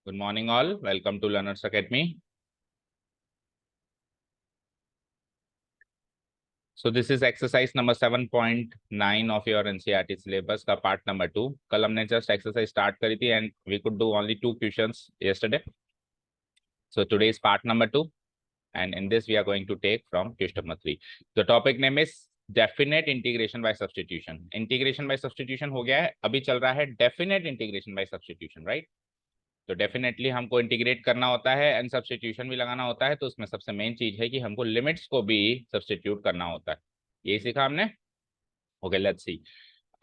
Good morning all. Welcome to Learners Academy. So this is exercise number 7.9 of your NCERT syllabus का part number 2. कल हमने just exercise start करी थी and we could do only 2 questions yesterday. So today is part number 2 and in this we are going to take from question number 3. The topic name is definite integration by substitution. Integration by substitution हो गया है, अभी चल रहा है definite integration by substitution, right? तो definitely हमको integrate करना होता है एंड सब्स्टिट्यूशन भी लगाना होता है। तो उसमें सबसे मेन चीज है कि हमको लिमिट्स को भी सब्स्टिट्यूट करना होता है। ये सीखा हमने। Okay, let's see.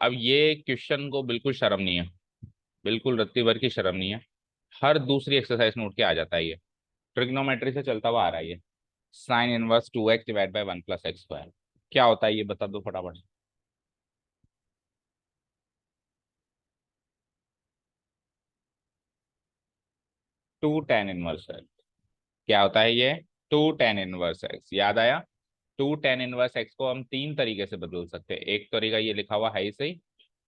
अब ये क्वेश्चन को बिल्कुल शर्म नहीं है, बिल्कुल रत्ती भर की शर्म नहीं है। हर दूसरी एक्सरसाइज में उठ के आ जाता है। ये ट्रिग्नोमेट्री से चलता हुआ आ रहा है। ये sine inverse 2x divide by 1 + x²। क्या होता है ये बता दो फटाफट। 2 tan इनवर्स x। क्या होता है ये? 2 tan इनवर्स x। याद आया? 2 tan इनवर्स x को हम 3 तरीके से बदल सकते हैं। एक तरीका ये लिखा हुआ है ही सही।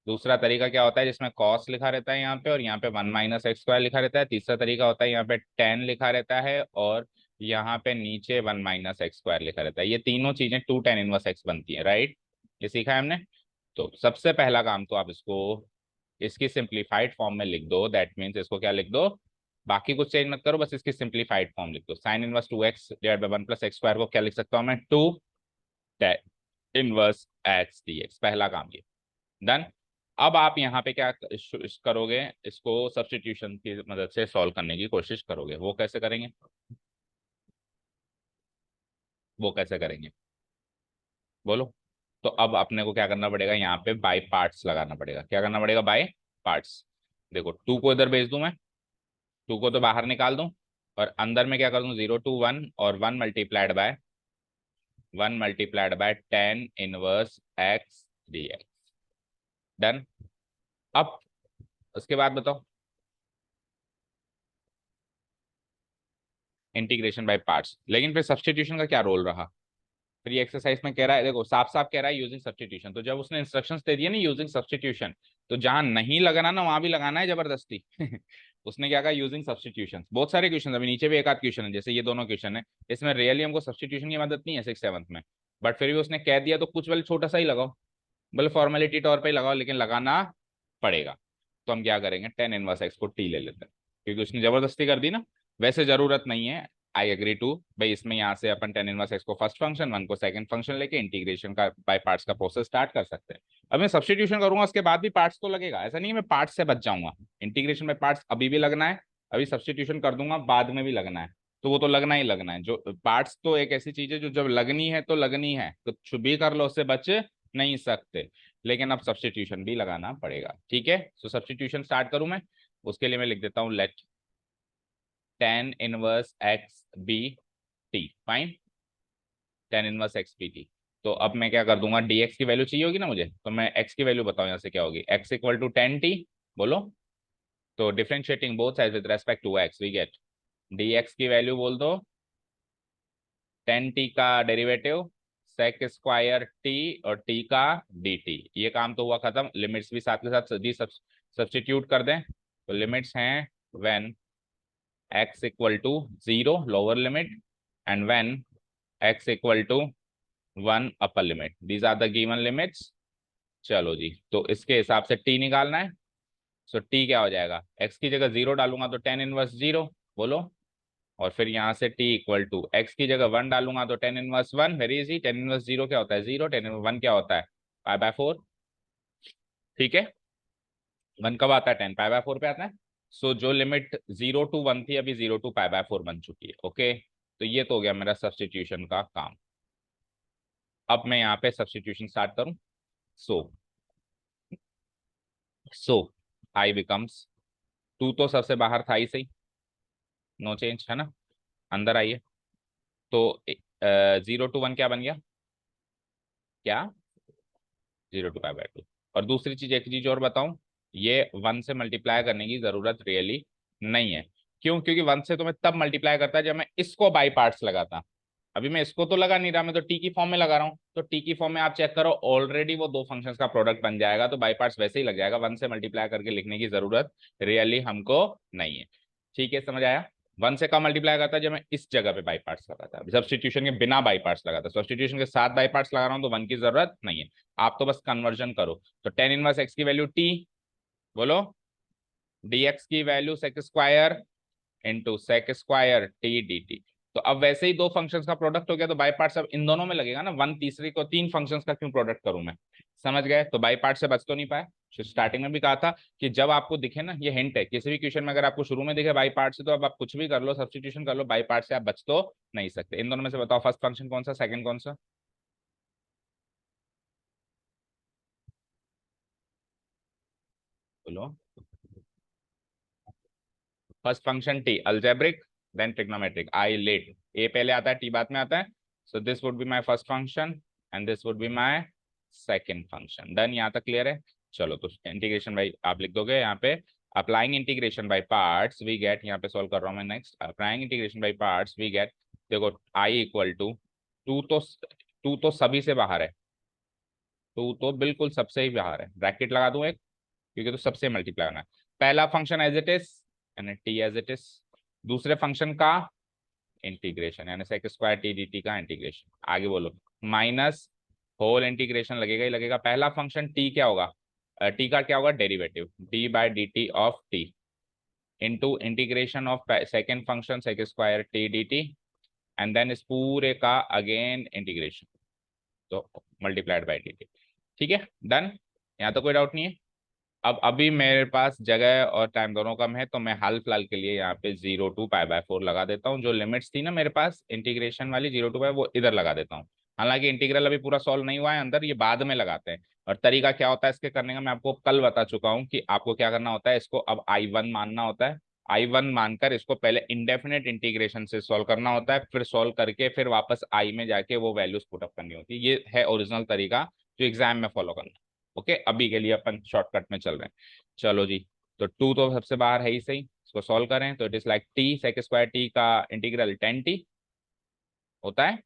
दूसरा तरीका क्या होता है जिसमें cos लिखा रहता है यहाँ पे और यहाँ पे 1 - x² लिखा रहता है। तीसरा तरीका होता है यहाँ पे tan लिखा रहता है और यहाँ पे नीचे 1 - x² लिखा रहता है। ये तीनों चीजें 2 tan इनवर्स x बनती है, राइट? ये सीखा है हमने। तो सबसे पहला काम तो आप इसको इसकी सिंप्लीफाइड फॉर्म में लिख दो। दैट मीन्स इसको क्या लिख दो, बाकी कुछ चेंज मत करो, बस इसकी सिंप्लीफाइड फॉर्म लिख दो। Sine inverse 2x divide by 1 + x² को क्या लिख सकता हूँ मैं? 2 tan इनवर्स x dx। पहला काम ये डन। अब आप यहाँ पे क्या करोगे, इसको सब्स्टिट्यूशन की मदद से सॉल्व करने की कोशिश करोगे। वो कैसे करेंगे? वो कैसे करेंगे बोलो। तो अब अपने को क्या करना पड़ेगा, यहाँ पे बाय पार्ट्स लगाना पड़ेगा। क्या करना पड़ेगा? By parts. देखो 2 को इधर भेज दूं मैं, 2 को तो बाहर निकाल दूं और अंदर में क्या कर दूं? 0 to 1 और 1 multiplied by tan inverse x dx। Done. अब उसके बाद बताओ, इंटीग्रेशन बाय पार्ट्स। लेकिन फिर सब्स्टिट्यूशन का क्या रोल रहा? फिर ये एक्सरसाइज में कह रहा है, देखो साफ साफ कह रहा है यूजिंग सब्स्टिट्यूशन। तो जब उसने इंस्ट्रक्शंस दे दिए ना यूजिंग सब्स्टिट्यूशन, तो जहां नहीं लगाना ना वहां भी लगाना है जबरदस्ती। उसने क्या कहा? Using substitution. बहुत सारे क्वेश्चन, अभी नीचे भी एक आध क्वेश्चन है, जैसे ये दोनों क्वेश्चन है, इसमें रियली हमको सब्स्टिट्यूशन की मदद नहीं है 6th 7th में, बट फिर भी उसने कह दिया तो कुछ वाले छोटा सा ही लगाओ, बोले फॉर्मेलिटी तौर पे ही लगाओ, लेकिन लगाना पड़ेगा। तो हम क्या करेंगे? tan इनवर्स x को t ले लेते हैं, क्योंकि उसने जबरदस्ती कर दी ना। वैसे जरूरत नहीं है, आई एग्री टू भाई। इसमें यहाँ से अपन tan इनवर्स x को फर्स्ट फंक्शन, 1 को सेकंड फंक्शन लेके इंटीग्रेशन का बाय पार्ट्स का प्रोसेस स्टार्ट कर सकते हैं। अब मैं सब्स्टिट्यूशन करूंगा उसके बाद भी पार्ट्स तो लगेगा, ऐसा नहीं है मैं पार्ट्स से बच जाऊंगा। इंटीग्रेशन बाय पार्ट्स अभी भी लगना है, अभी सब्स्टिट्यूशन कर दूंगा बाद में भी लगना है। तो वो तो लगना ही लगना है। जो पार्ट्स तो एक ऐसी चीज है जो जब लगनी है तो लगनी है, कुछ भी कर लो उससे बच नहीं सकते। लेकिन अब सब्स्टिट्यूशन भी लगाना पड़ेगा, ठीक है। सो सब्स्टिट्यूशन स्टार्ट करूं मैं, उसके लिए मैं लिख देता हूं let tan inverse x be t. Fine, tan inverse x be t. तो अब मैं क्या कर दूंगा, dx की वैल्यू चाहिए होगी ना मुझे, तो मैं x की वैल्यू बताऊं यहाँ से क्या होगी। x = tan t। बोलो। तो differentiating both side with respect to x we get dx की वैल्यू बोल दो tan t का डेरिवेटिव sec² t और t का dt। ये काम तो हुआ खत्म। लिमिट्स भी साथ के साथ सभी सब्स्टिट्यूट कर दें। तो लिमिट्स हैं when x = 0 lower limit and when x = 1 upper limit. These are the given limits. चलो जी, तो इसके हिसाब से t निकालना है। सो t क्या हो जाएगा? x की जगह 0 डालूंगा तो tan इनवर्स 0। बोलो। और फिर यहाँ से t = x की जगह 1 डालूंगा तो tan inverse 1। Very easy. tan inverse 0 क्या होता है? 0। tan इनवर्स 1 क्या होता है? π/4। ठीक है। 1 कब आता है? tan π/4 पे आता है। सो जो लिमिट 0 to 1 थी अभी 0 to π/4 बन चुकी है। ओके, तो ये तो हो गया मेरा सब्स्टिट्यूशन का काम। अब मैं यहाँ पे सब्स्टिट्यूशन स्टार्ट करूं। सो सो आई बिकम्स 2 तो सबसे बाहर था ही सही, नो चेंज है ना। अंदर आइए तो 0 to 1 क्या बन गया? क्या? 0 to π/2। और दूसरी चीज, एक चीज और बताऊं, ये 1 से मल्टीप्लाई करने की जरूरत रियली नहीं है। क्यों? क्योंकि 1 से तो मैं तब मल्टीप्लाई करता जब मैं इसको बाई पार्ट्स लगाता। अभी मैं इसको तो लगा नहीं रहा, मैं तो टी की फॉर्म में लगा रहा हूँ। तो टी की फॉर्म में आप चेक करो, ऑलरेडी वो दो फंक्शंस का प्रोडक्ट बन जाएगा। तो बाई पार्ट्स वैसे ही लग जाएगा। 1 से मल्टीप्लाई करके लिखने की जरूरत रियली हमको नहीं है। ठीक है, समझ आया। 1 से कम मल्टीप्लाई करता है जब मैं इस जगह पे बाई पार्ट्स लगाता है, सब्सटीट्यूशन के बिना बाई पार्ट्स लगाता है। सब्सटीट्यूशन के साथ बाई पार्ट्स लगा रहा हूँ तो 1 की जरूरत नहीं है, आप तो बस कन्वर्जन करो। तो टेन इनवर्स एक्स की वैल्यू टी, बोलो, dx की value sec square into sec square t d t. तो अब वैसे ही दो फंक्शंस का प्रोडक्ट हो गया, तो बाई पार्ट्स अब इन दोनों में लगेगा ना, वन तीसरी को, तीन फंक्शंस का क्यों प्रोडक्ट करूं मैं। समझ गए। तो बाई पार्ट से बच तो नहीं पाए। स्टार्टिंग में भी कहा था कि जब आपको दिखे ना, ये हिंट है, किसी भी क्वेश्चन में अगर आपको शुरू में दिखे बाई पार्ट से, तो अब आप कुछ भी कर लो, सब्सटीट्यूशन कर लो, बाई पार्ट से आप बच तो नहीं सकते। इन दोनों में से बताओ फर्स्ट फंक्शन कौन सा, सेकंड कौन सा। बोलो। First function T algebraic, then trigonometric, I LATE, A पहले आता है टी बाद में आता है। So this would be my first function and this would be my second function. Done, यहाँ तक क्लियर है। चलो तो इंटीग्रेशन बाई आप लिख दोगे यहाँ पे, applying integration by parts we get, यहाँ पे सॉल्व कर रहा हूँ मैं next, applying integration by parts we get, देखो आई इक्वल टू टू तो सभी से बाहर है, टू तो बिल्कुल सबसे ही बाहर है, ब्रैकेट लगा दूं एक, क्योंकि तो सबसे मल्टीप्लाई होना है। पहला फंक्शन एज इट इज यानी टी एज इट इज, दूसरे फंक्शन का इंटीग्रेशन यानी sec square t d t का इंटीग्रेशन, आगे बोलो, माइनस होल इंटीग्रेशन लगेगा ही लगेगा। पहला फंक्शन टी क्या होगा, टी का क्या होगा, derivative d by d t of t into integration of second function sec square t d t, and then इस पूरे का अगेन इंटीग्रेशन, तो मल्टीप्लाइड बाई डी टी। ठीक है, डन, यहाँ तो कोई डाउट नहीं है। अब अभी मेरे पास जगह और टाइम दोनों कम है, तो मैं हाल फिलहाल के लिए यहाँ पे 0 to π/4 लगा देता हूँ। जो लिमिट्स थी ना मेरे पास इंटीग्रेशन वाली 0 to π, वो इधर लगा देता हूँ। हालांकि इंटीग्रल अभी पूरा सॉल्व नहीं हुआ है अंदर, ये बाद में लगाते हैं। और तरीका क्या होता है इसके करने का, मैं आपको कल बता चुका हूँ कि आपको क्या करना होता है, इसको अब I1 मानना होता है। I1 मानकर इसको पहले इंडेफिनेट इंटीग्रेशन से सॉल्व करना होता है, फिर सॉल्व करके फिर वापस आई में जाके वो वैल्यूज पुटअप करनी होती है। ये है ओरिजिनल तरीका जो एग्जाम में फॉलो करना। ओके, अभी के लिए अपन शॉर्टकट में चल रहे हैं। चलो जी, तो टू तो सबसे बाहर है ही सही, इसको सॉल्व करें तो it is like t sec square t का इंटीग्रल 10t होता है,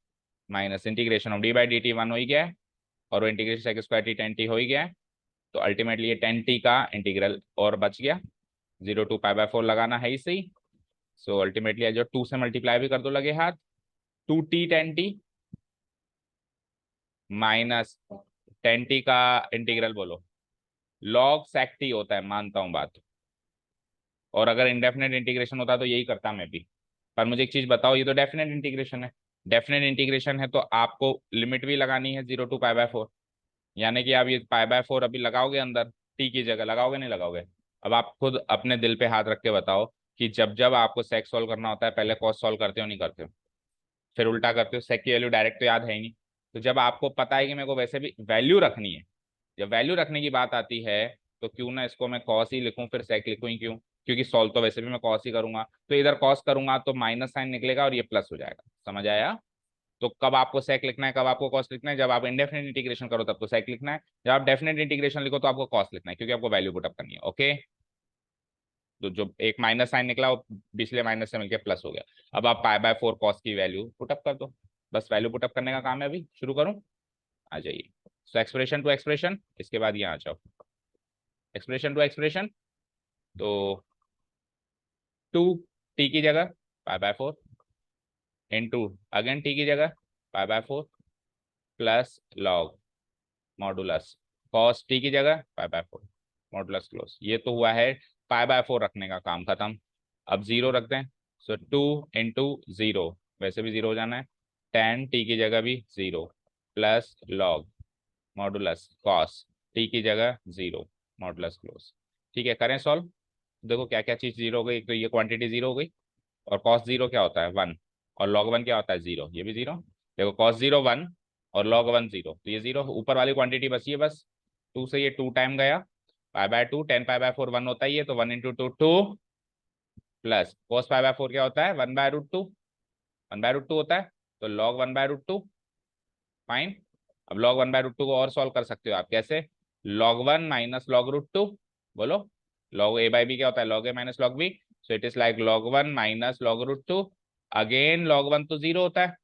minus integration of d by d t 1 हो ही गया है, और वो इंटीग्रेशन सेक स्क्वायर टी 10t हो ही गया है। तो अल्टीमेटली ये 10t का इंटीग्रल और बच गया, 0 to π/4 लगाना है ही सही। सो अल्टीमेटली जो 2 से मल्टीप्लाई भी कर दो लगे हाथ, 2t 10t माइनस 10t का इंटीग्रल बोलो, लॉग सेक टी होता है, मानता हूं बात। और अगर इंडेफिनेट इंटीग्रेशन होता तो यही करता मैं भी। पर मुझे एक चीज बताओ, ये तो डेफिनेट इंटीग्रेशन है, डेफिनेट इंटीग्रेशन है तो आपको लिमिट भी लगानी है 0 to π/4, यानी कि आप ये π/4 अभी लगाओगे अंदर, टी की जगह लगाओगे नहीं लगाओगे। अब आप खुद अपने दिल पे हाथ रख के बताओ कि जब जब आपको सेक सॉल्व करना होता है पहले कॉस सॉल्व करते हो नहीं करते हो, फिर उल्टा करते हो, सेक की वैल्यू डायरेक्ट तो याद है ही नहीं। तो जब आपको पता है कि मेरे को वैसे भी वैल्यू रखनी है, जब वैल्यू रखने की बात आती है, तो क्यों ना इसको मैं कॉस ही लिखूं फिर सेक लिखूं ही क्यों, क्योंकि सॉल्व तो वैसे भी मैं कॉस ही करूंगा, तो इधर कॉस करूंगा तो माइनस साइन निकलेगा और ये प्लस हो जाएगा। समझ आया। तो कब आपको सेक लिखना है, कब आपको कॉस लिखना है, जब आप इंडेफिनेट इंटीग्रेशन करो तब तो सेक लिखना है, जब आप डेफिनेट इंटीग्रेशन लिखो तो आपको कॉस लिखना है, क्योंकि आपको वैल्यू पुटअप करनी है। ओके, तो जो एक माइनस साइन निकला वो पिछले माइनस से मिलकर प्लस हो गया। अब आप π/4 कॉस की वैल्यू पुटअप कर दो, बस वैल्यू पुटअप करने का काम है। अभी शुरू करूं, आ जाइए। सो एक्सप्रेशन टू एक्सप्रेशन, इसके बाद यहाँ आ जाओ, एक्सप्रेशन टू एक्सप्रेशन। तो 2t की जगह π/4 इंटू अगेन टी की जगह π/4 plus log modulus cos T की जगह π/4 मॉडुलस क्लोज। ये तो हुआ है π/4 रखने का काम खत्म। अब जीरो रखते हैं, सो 2 × 0, वैसे भी जीरो हो जाना है, 10t की जगह भी zero plus log modulus cos T की जगह जीरो मॉडुलस क्लोज। ठीक है, करें सॉल्व। देखो क्या क्या चीज जीरो हो गई, तो ये क्वांटिटी जीरो हो गई, और कॉस जीरो क्या होता है 1, और लॉग 1 क्या होता है 0, ये भी जीरो। देखो कॉस 0 1 और लॉग 1 0, तो ये जीरो, ऊपर वाली क्वांटिटी बची है बस, 2 से ये 2 टाइम गया, π/2 10 π/4 1 होता है ये, तो 1 × 2 2 प्लस कॉस π/4 क्या होता है 1/√2, 1/√2 होता है, तो लॉग 1/√2। फाइन। अब लॉग 1/√2 को और सॉल्व कर सकते हो आप, कैसे, लॉग 1 माइनस log√2, बोलो, लॉग a बाई बी क्या होता है log a minus log b, so it is like log 1 minus log√2। Again log 1 तो जीरो होता है,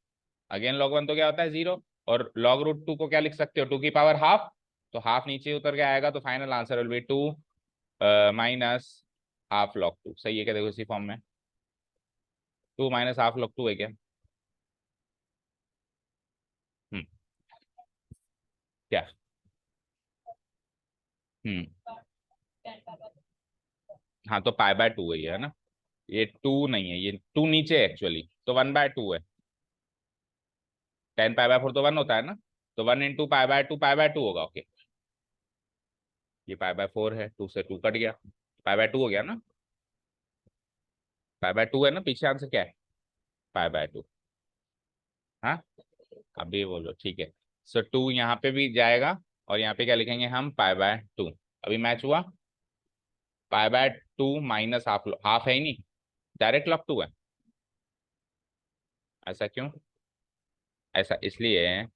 अगेन log 1 तो क्या होता है जीरो, और log√2 को क्या लिख सकते हो 2 की पावर हाफ, तो हाफ नीचे उतर के आएगा, तो final answer will be 2 minus half log 2। सही है क्या, देखो इसी फॉर्म में। 2 माइनस हाफ log 2 है क्या? हम्म। क्या? हम्म। हाँ तो पाई बाय 2 है ये, है ना? ये 2 नहीं है, ये 2 नीचे एक्चुअली, तो 1/2 है। 10 पाई बाय 4 तो 1 होता है ना, तो 1 × पाई बाय 2 होगा। ओके, ये पाई बाय 4 है, 2 से 2 कट गया, पाई बाय 2 हो गया ना? पाई बाय 2 है ना, पीछे आंसर क्या है? Pi by 2। हाँ, अभी बोलो, ठीक है। सो 2 यहाँ पे भी जाएगा, और यहाँ पे क्या लिखेंगे हम? Pi by 2। अभी मैच हुआ। Pi by 2 minus half, half है ही नहीं, डायरेक्ट log 2 है। ऐसा क्यों? ऐसा इसलिए है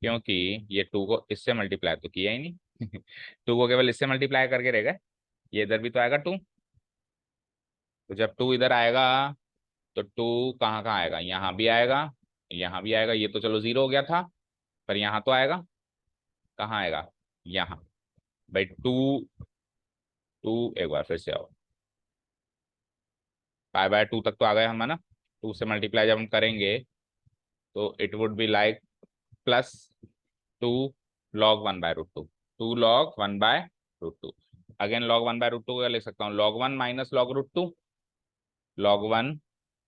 क्योंकि ये 2 को इससे मल्टीप्लाई तो किया ही नहीं। 2 को केवल इससे मल्टीप्लाई करके रहेगा, ये इधर भी तो आएगा 2। तो जब 2 इधर आएगा, तो 2 कहाँ कहाँ आएगा? यहाँ भी आएगा, यहाँ भी आएगा। ये तो चलो 0 हो गया था, पर यहाँ तो आएगा। कहाँ आएगा? यहाँ। भाई 2 एक बार फिर से आओ, पाई बाय 2 तक तो आ गए हम, है ना? 2 से मल्टीप्लाई जब हम करेंगे, तो it would be like +2 log 1/√2। 2 log 1/√2। Again log 1/√2 का लिख सकता हूँ, log 1 minus log√2, log 1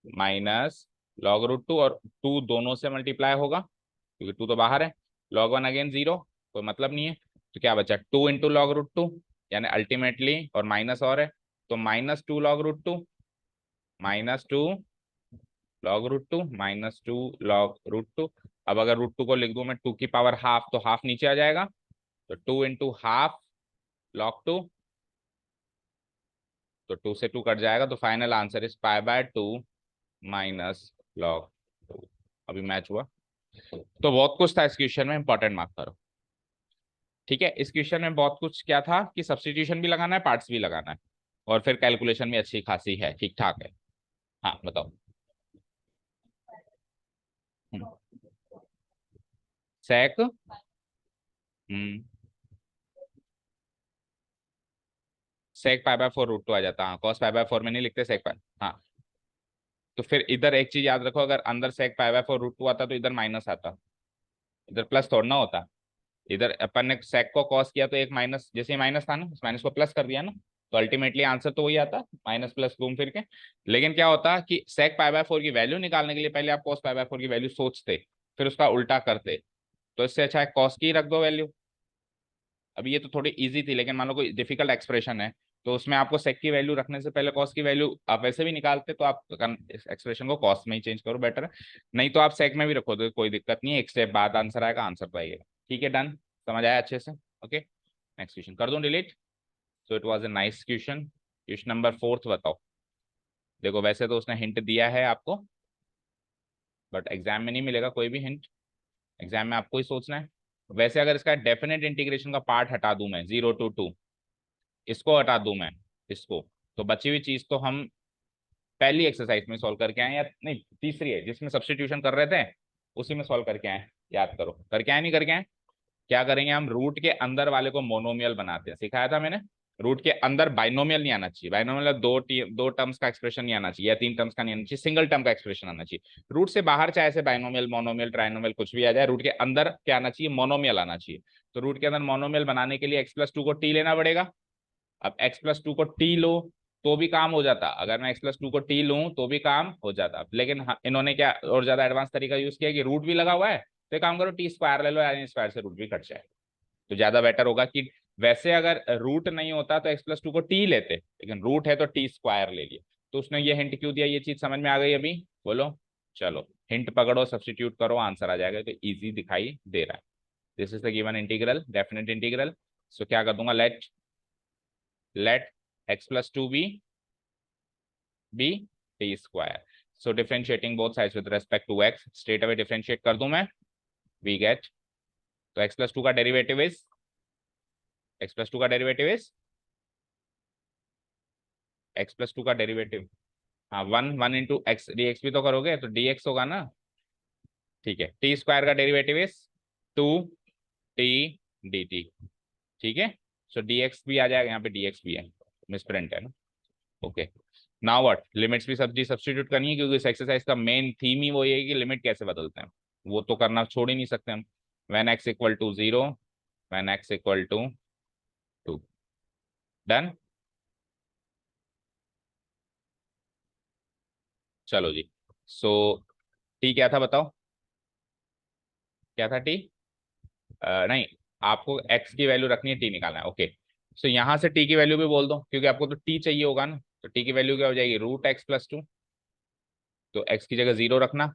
minus log√2, और 2 दोनों से मल्टीप्लाई होगा क्योंकि 2 तो बाहर है। log 1 अगेन 0, कोई मतलब नहीं है। तो क्या बचा? 2 × log√2, यानी अल्टीमेटली, और माइनस और है, तो -2 log√2, -2 log√2 अब अगर √2 को लिख दूं मैं 2 की पावर हाफ, तो हाफ नीचे आ जाएगा, तो 2 × ½ log 2, तो 2 से 2 कट जाएगा, तो final answer is pi by 2 minus log 2। अभी मैच हुआ। तो बहुत कुछ था इस क्वेश्चन में, इंपॉर्टेंट मार्क करो। ठीक है, इस क्वेश्चन में बहुत कुछ क्या था कि सब्सटीट्यूशन भी लगाना है, पार्ट्स भी लगाना है, और फिर कैलकुलेशन भी अच्छी खासी है, ठीक ठाक है। हाँ बताओ। सेक। हम्म। सेक पाई बाय 4 √2 आ जाता है। हाँ, कॉस पाई बाय 4 में नहीं लिखते, सेक पाई। हाँ, तो फिर इधर एक चीज याद रखो, अगर अंदर सेक पाई बाय 4 √2 आता तो इधर माइनस आता, इधर प्लस थोड़ा ना होता। इधर अपन ने सेक को कॉस किया, तो एक माइनस, जैसे ही माइनस था ना, उस माइनस को प्लस कर दिया ना, तो अल्टीमेटली आंसर तो वही आता, माइनस प्लस घूम फिर के। लेकिन क्या होता कि सेक पाई बाय 4 की वैल्यू निकालने के लिए पहले आप कॉस पाई बाय 4 की वैल्यू सोचते, फिर उसका उल्टा करते। तो इससे अच्छा है कॉस की रख दो वैल्यू। अभी ये तो थोड़ी इजी थी, लेकिन मान लो कोई डिफिकल्ट एक्सप्रेशन है, तो उसमें आपको सेक की वैल्यू रखने से पहले कॉस की वैल्यू आप वैसे भी निकालते, तो आप एक्सप्रेशन को कॉस में ही चेंज करो, बेटर है। नहीं तो आप सेक में भी रखो, तो कोई दिक्कत नहीं है, एक स्टेप बाद आंसर आएगा, आंसर तो आएगा। ठीक है, डन, समझ आया अच्छे से? ओके, नेक्स्ट क्वेश्चन कर दूं delete. So it was a nice question. Question number 4 बताओ। देखो वैसे तो उसने हिंट दिया है आपको, बट एग्जाम में नहीं मिलेगा कोई भी हिंट, एग्जाम में आपको ही सोचना है। वैसे अगर इसका डेफिनेट इंटीग्रेशन का पार्ट हटा दूं मैं, 0 to 2, इसको हटा दूं मैं, इसको, तो बची हुई चीज तो हम पहली एक्सरसाइज में सॉल्व करके आए, या नहीं तीसरी है जिसमें सब्स्टिट्यूशन कर रहे थे, उसी में सॉल्व करके आए। याद करो, करके आए नहीं करके आए? क्या करेंगे हम? रूट के अंदर वाले को मोनोमियल बनाते हैं, सिखाया था मैंने। रूट के अंदर बाइनोमियल नहीं आना चाहिए, बाइनोमियल दो टर्म्स का एक्सप्रेशन नहीं आना चाहिए, या 3 टर्म्स का नहीं आना चाहिए, सिंगल टर्म का एक्सप्रेशन आना चाहिए। रूट से बाहर चाहे से बाइनोमियल, मोनोमियल, ट्राइनोमियल कुछ भी आ जाए, रूट के अंदर क्या आना चाहिए? मोनोमियल आना चाहिए। तो रूट के अंदर मोनोमियल बनाने के लिए x+2 को t लेना पड़ेगा। अब x+2 को t लो तो भी काम हो जाता, अगर मैं x+2 को t लूं तो भी काम हो जाता, लेकिन इन्होंने क्या और ज्यादा एडवांस तरीका यूज किया कि रूट भी लगा हुआ है, तो एक काम करो t² ले लो, यानी स्क्वायर से रूट भी कट जाए, तो ज्यादा बेटर होगा। कि वैसे अगर रूट नहीं होता तो x+2 को t लेते, लेकिन रूट है तो t² ले लिया। तो उसने ये हिंट क्यों दिया? ये चीज समझ में आ गई अभी? बोलो। चलो, हिंट पकड़ो, सब्स्टिट्यूट करो, आंसर आ जाएगा, तो इजी दिखाई दे रहा है। This is the given integral, definite integral. So क्या कर दूंगा? Let x+2 be t²। so differentiating both sides with respect to x, straight away differentiate कर दूं मैं, we get, तो x+2 का डेरिवेटिव इज, x+2 का डेरिवेटिव इज, x+2 का डेरिवेटिव, हाँ 1 × x dx भी तो करोगे, तो dx होगा ना। ठीक है, t² का डेरिवेटिव इज 2t dt। ठीक है, सो dx भी आ जाएगा, यहाँ पे dx भी है, मिसप्रिंट है ना। ओके, नाउ व्हाट, लिमिट्स भी सब्जी सब्स्टिट्यूट करनी है, क्योंकि इस एक्सरसाइज का मेन थीम ही वही है कि लिमिट कैसे बदलते हैं, वो तो करना छोड़ ही नहीं सकते हम। When x equal to 0, when x equal to 2, done. चलो जी। सो टी क्या था बताओ, क्या था टी? नहीं, आपको x की वैल्यू रखनी है, टी निकालना है, ओके। सो यहाँ से टी की वैल्यू भी बोल दो, क्योंकि आपको तो टी चाहिए होगा ना, तो टी की वैल्यू क्या हो जाएगी, √x+2। तो x की जगह 0 रखना,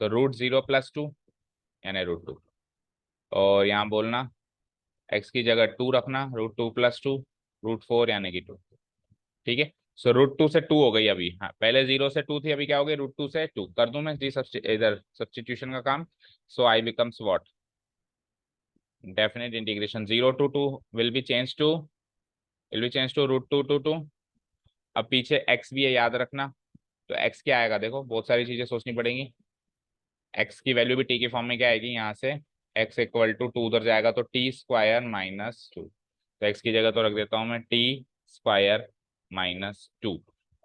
तो √0+2 यानी √2। और यहाँ बोलना x की जगह 2 रखना, √2+2, √4 यानी कि 2। ठीक है। सो √2 से 2 हो गई अभी, हाँ पहले 0 से 2 थी, अभी क्या हो गई, √2 से 2 कर दूं मैं जी, इधर सब्सटीट्यूशन का काम। So I becomes what, definite integration 0 to 2 will be change to, √2 to 2। अब पीछे x भी है याद रखना, तो x क्या आएगा, देखो बहुत सारी चीजें सोचनी पड़ेंगी। x की वैल्यू भी t के फॉर्म में क्या आएगी, यहाँ से x इक्वल टू 2 उधर जाएगा तो t² - 2। तो x की जगह तो रख देता हूँ मैं t² - 2,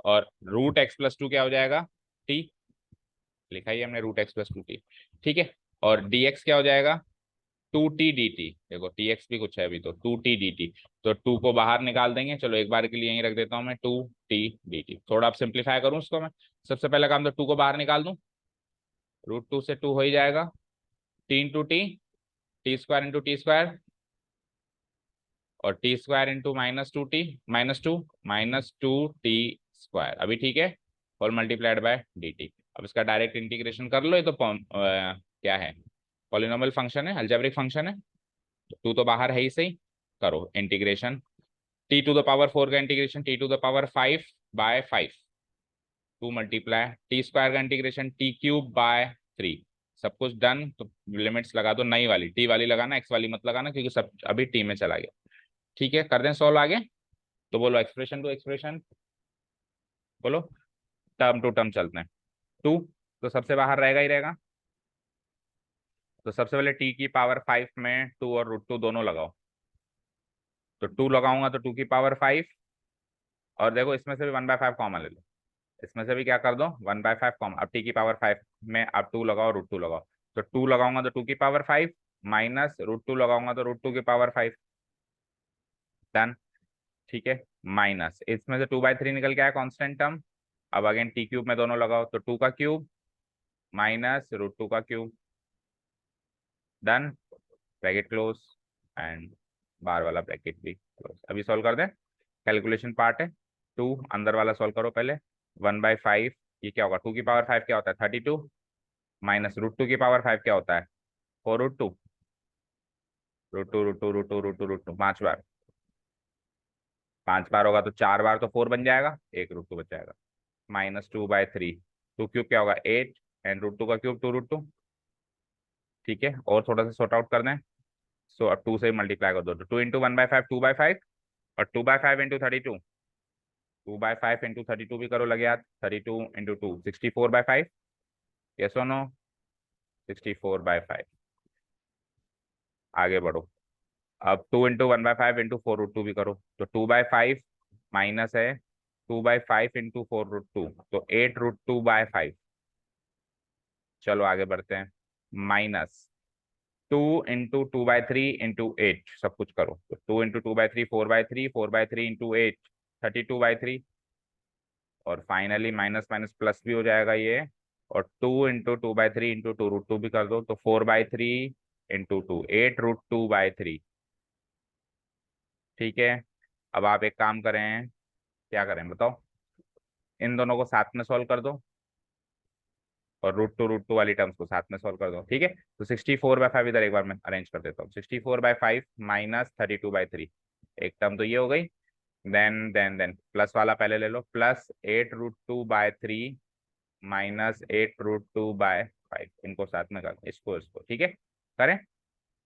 और √x+2 क्या हो जाएगा, t, लिखा ही हमने √x+2t। ठीक है। और dx क्या हो जाएगा, 2t/dt। देखो tx भी कुछ है अभी, तो 2t/dt, तो 2 को बाहर निकाल देंगे। चलो एक बार के लिए यहीं रख देता हूँ मैं 2t/dt। थोड़ा आप सिंप्लीफाई करूँ इसको मैं, सबसे पहला काम तो 2 को बाहर निकाल दूं, √2 से 2 हो ही जाएगा, t × t² और t² × -2t अभी ठीक है, और ×dt। अब इसका डायरेक्ट इंटीग्रेशन कर लो, ये तो क्या है, पॉलिनोमियल फंक्शन है, अलजेब्रिक फंक्शन है, तो 2 तो बाहर है ही सही। करो इंटीग्रेशन, t⁴ का इंटीग्रेशन t⁵ / 5 2 मल्टीप्लाई t² का इंटीग्रेशन t³ / 3, सब कुछ डन। तो लिमिट्स लगा दो, नई वाली टी वाली लगाना, एक्स वाली मत लगाना, क्योंकि सब अभी टी में चला गया। ठीक है, कर दें सॉल्व आगे। तो बोलो एक्सप्रेशन टू एक्सप्रेशन, बोलो टर्म टू टर्म चलते हैं। 2 तो सबसे बाहर रहेगा ही रहेगा, तो सबसे पहले t⁵ में 2 और √2 दोनों लगाओ, तो 2 लगाऊंगा तो t⁵, और देखो इसमें से भी 1/5 कॉमन ले लो, इसमें से भी क्या कर दो 1/5 कॉमन। अब t⁵ में आप 2 लगाओ, √2 लगाओ, तो 2 लगाऊंगा तो 2⁵ माइनस √2 लगाऊंगा तो √2⁵, डन। ठीक है, माइनस इसमें से 2/3 निकल के आया कांस्टेंट टर्म। अब अगेन t³ में दोनों लगाओ, तो 2 का क्यूब माइनस √2 का cube, done, bracket close, and बाहर वाला ब्रैकेट भी क्लोज। अभी सॉल्व कर दें, कैलकुलेशन पार्ट है। 2 अंदर वाला सॉल्व करो पहले, 1/5, ये क्या होगा, 2⁵ क्या होता है 32, माइनस √2⁵ क्या होता है 4√2, √2 5 बार होगा तो 4 बार तो 4 बन जाएगा, एक √2 बच जाएगा, -2/3। 2³ क्या होगा 8, एंड √2 का क्यूब 2√2। ठीक है, और थोड़ा सा सॉर्ट आउट कर दें। सो अब 2 से मल्टीप्लाई कर दो, तो 2 × 1/5 2/5, और 2/5 × 32, 2/5 × 32 भी करो लगे हाथ, 32 × 2 64/5, यस और नो, 64/5। आगे बढ़ो, अब 2 × 1/5 × 4√2 भी करो, तो 2/5 माइनस है 2/5 × 4√2, तो 8√2/5। चलो आगे बढ़ते हैं, माइनस 2 × 2/3 × 8, सब कुछ करो, तो 2 × 2/3 4/3, 4/3 × 8 32/3, और फाइनली माइनस माइनस प्लस भी हो जाएगा ये, और 2 × 2/3 × 2√2 भी कर दो, तो 4/3 × 2 8√2/3। ठीक है, अब आप एक काम करें, क्या करें बताओ, इन दोनों को साथ में सॉल्व कर दो, और √2 वाली टर्म्स को साथ में सॉल्व कर दो। ठीक है, तो 64/5 इधर एक बार मैं अरेंज कर देता हूँ, 64/5 माइनस 32/3, एक टर्म तो ये हो गई। देन प्लस वाला पहले ले लो, प्लस 8√2/3 माइनस 8√2/5, इनको साथ में कर, इसको ठीक है करें।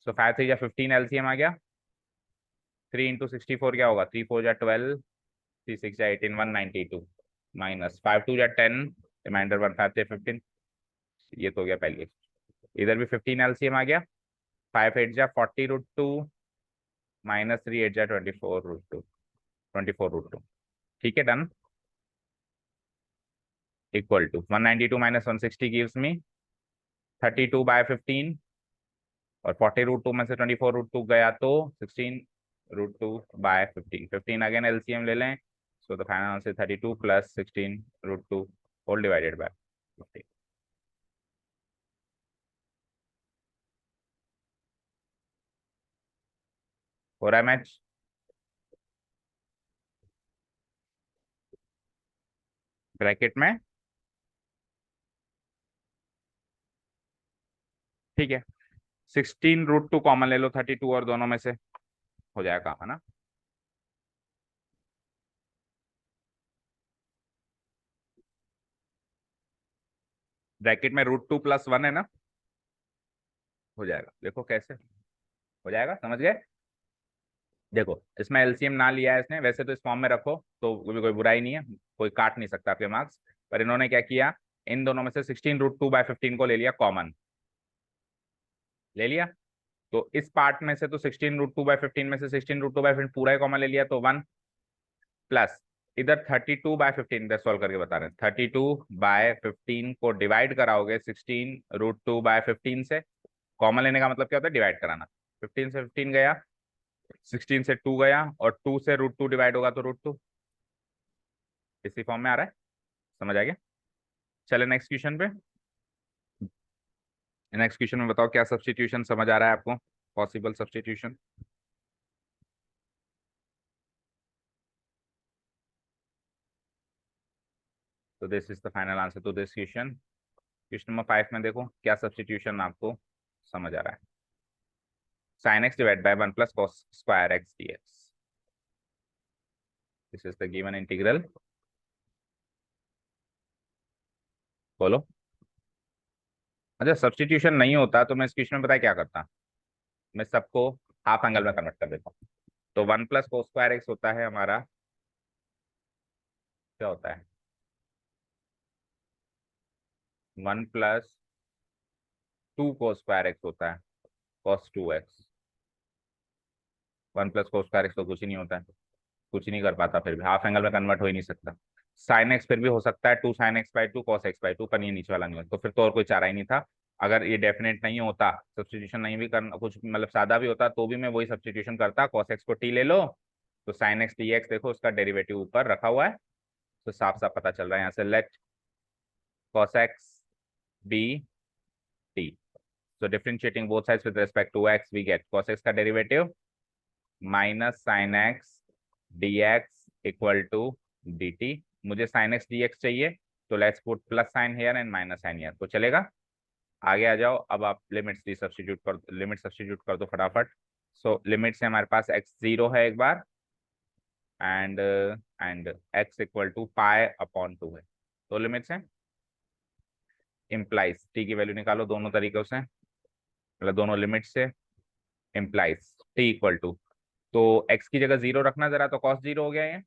सो 5 3 15 एलसीएम आ गया, 3 × 64 क्या होगा, 3 4 12, 3 6 18 192, माइनस 5 2 10, रिमाइंडर 1 5 15। ये तो हो गया पहले, इधर भी 15 एलसीएम आ गया, 5 8 40√2, माइनस 3 8 24√2, 24√2। ठीक है done. Equal to 192 minus 160 gives me 32/15 और 40√2 में से 24√2 गया तो 16√2/15 15 अगेन एलसीएम ले लें। So the final answer 32 plus 16√2 whole divided by 15। हो रहा है मैच? ब्रैकेट में ठीक है, 16√2 कॉमन ले लो 32 और दोनों में से हो जाएगा है ना। ब्रैकेट में √2 + 1 है ना, हो जाएगा। देखो कैसे हो जाएगा, समझ गए? देखो इसमें एलसीएम ना लिया है इसने, वैसे तो इस फॉर्म में रखो तो कोई बुराई नहीं है, कोई काट नहीं सकता आपके मार्क्स, पर इन्होंने क्या किया, इन दोनों में से 16√2/15 को ले लिया कॉमन, ले लिया। तो इस पार्ट में से तो 16√2/15 में से 16√2/15 पूरा ही कॉमन ले लिया तो 1 प्लस इधर 32/15 इधर सॉल्व करके बता रहे हैं, 32/15 को डिवाइड कराओगे 16√2/15 से। कॉमन लेने का मतलब क्या होता है, डिवाइड कराना। 15 से 15 गया, 16 से 2 गया और 2 से √2 डिवाइड होगा तो √2। इसी फॉर्म में आ रहा है, समझ आ गया? चले नेक्स्ट क्वेश्चन पे। नेक्स्ट क्वेश्चन में बताओ क्या सब्स्टिट्यूशन समझ आ रहा है आपको, पॉसिबल सब्स्टिट्यूशन। तो this is the final answer to this question. Question number 5 में देखो क्या सब्स्टिट्यूशन आपको समझ आ रहा है। sin x divided by 1 plus cos square x dx. This is the given integral. बोलो। अच्छा सब्स्टिट्यूशन नहीं होता तो मैं इस क्वेश्चन में पता है क्या करता, मैं सबको हाफ एंगल में कन्वर्ट कर देता हूँ। तो 1 + cos² x होता है हमारा, क्या होता है, 1 + 2 cos² x होता है, cos 2x। 1 + cos² x तो कुछ ही नहीं होता है, कुछ नहीं कर पाता, फिर भी हाफ एंगल में कन्वर्ट हो ही नहीं सकता। sin x फिर भी हो सकता है 2 sin x/2 cos x/2, पर ये नीचे वाला नहीं होता, तो फिर तो और कोई चारा ही नहीं था। अगर ये डेफिनेट नहीं होता, सब्स्टिट्यूशन नहीं भी करना, कुछ मतलब सादा भी होता तो भी मैं वही सब्स्टिट्यूशन करता, cos x को t ले लो तो sin x dx देखो उसका डेरिवेटिव ऊपर रखा हुआ है, तो साफ साफ पता चल रहा है यहाँ से, late cos x be t। So differentiating both sides with respect to x, we get cos x का derivative minus sin x dx equal to dt। मुझे sin x dx चाहिए तो let's put plus sine here and minus sine here, तो चलेगा। आगे आ जाओ, अब आप लिमिट्स दी सब्स्टिट्यूट कर, लिमिट सब्स्टिट्यूट कर दो फटाफट। सो लिमिट से हमारे पास x 0 है एक बार, एंड x इक्वल टू π/2 है। तो लिमिट से इम्प्लाइज t की वैल्यू निकालो दोनों तरीकों से, मतलब दोनों लिमिट से इम्प्लाइज t इक्वल टू, तो x की जगह 0 रखना जरा, तो cos 0 हो गया ये,